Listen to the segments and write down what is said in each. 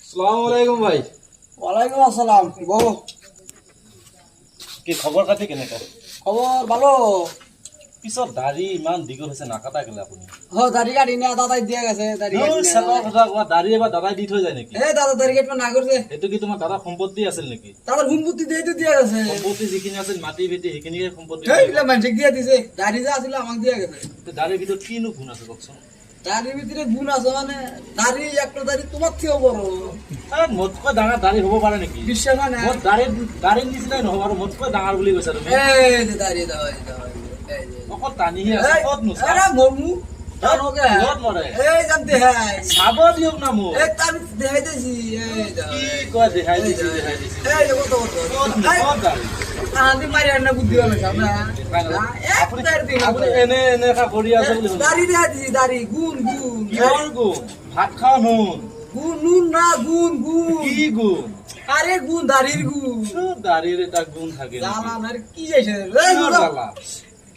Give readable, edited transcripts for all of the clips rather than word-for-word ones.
আসসালামু আলাইকুম ভাই। ওয়ালাইকুম আসসালাম। বলো, কি খবৰ কাটি কেনেকা? খবর ভালো। পিছত দাড়ি ইমান দীঘল হৈছে নাকাটা কেলে আপুনি? দাড়ি কাটি না দাদাই দিয়া গেছে দাড়ি কাটি না। চেপা কথা কোৱা, দাড়ি এবাৰ দাদাই দি থৈ যায় নেকি? দাদা দাড়ি কাটবা না করছে। এইটো কি তোমাৰ দাদাৰ সম্পত্তি আছিল নেকি? দাদার সম্পত্তি দিয়ে তো দিয়া গেছে। সম্পত্তি যিখিনি আছিল মাটি ভেটি সেইখিনিকে সম্পত্তি এইগুলা মানুষকে দিয়া দিছে। দাড়ি যা আছিল আমাক দিয়া গেছে। দাড়িৰ ভিতৰত কিনো গুণ আছে কওকচোন? দাড়ির ভিতরে গুণ আছে মানে দাড়ি একটা দাড়ি তোমার থেকেও বড়। মোতকৈ ডাঙৰ দাড়ি হ'ব পাৰে নেকি? বিশ্বাস হয় না? মোৰ দাড়িৰ নিচিনাই নহ'ব আৰু মোতকৈ ডাঙৰ বুলি কৈছা তুমি? এই যে দাড়ি দাও এই দাও। অকল টানিহে আছে, ক'ত নোচা? আরে মরমু জানোগে? কিহত মৰে? এই জানতে হাই। চাব দিয়ক না মোক। এই তার দেখাই দিছি। এই দাও। কি কয় দেখাই দিছি। এই যে কত কত। ক'ত দাড়ি? আহান্তি মারি আন্না বুদ্ধি হলো না। আপুনি এনে এনেকা কৰি আছে বুলি শুনিছোঁ। দাড়ি দেখা দিছি দাড়ি গুণ গুণ কিহৰ গুণ? ভাত খাওঁ নুন। গুণ নুন না গুণ গুণ কি গুণ? আরে গুণ দাড়ির গুণ দাড়ির এটা গুণ থাকে নাকি? জানা না কি যাইছে কিহৰ জ্বালা?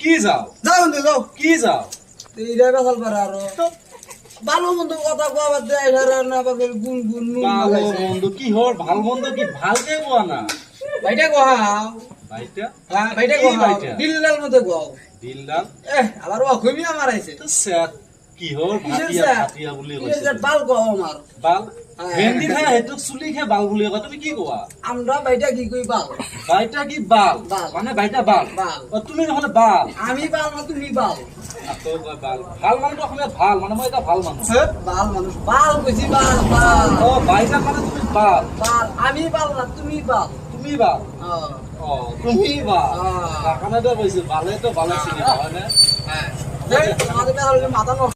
কি যাও? যাও নে যাও কি যাও? এই রে বেসাল পারে আরো ভালো মন্দ কথা কোয়া বাদ দে এরা না পাবে গুণ গুণ নুন ভালো লাগাইছে মন্দ কিহৰ ভাল মন্দ কি ভালকে কোৱা না? ভাইটা কোহাও ভাইটা হ্যাঁ ভাইটা কি কোহাও ভাইটা? দিল্লাল মধ্যে কোহাও দিলদার আবার ও কমি আমার আইছে তো স্যার কিহৰ ভাতিয়া ভাতিয়া বুলি কৈছে? বাল কোহাও আমার বাল ভেন্দি খাই হেতুক চুলি খাই বাল বুলি কয়, তুমি কি কোৱা? আমরা ভাইটা কি কই বাল বাইটা কি বাল? বাল। মানে বাইটা বাল। বাল। অ, তুমি নহলে বাল। আমি বাল না তুমি বাল আকৌ কয় বাল। ভাল মানে অসমীয়াত ভাল মানে মই এটা ভাল মানুহ। বাল মানুষ বাল কইছি বাল বাল অ, বাইটা মানে তুমি বাল। বাল আমি বাল না তুমি বাল তুমি বাল। অ, তুমি বাল। অ। সেইকাৰণেতো কৈছো বালেতো বালে চিনি পাওঁ, হয়নে? হ্যাঁ আমাদের মাথা নষ্ট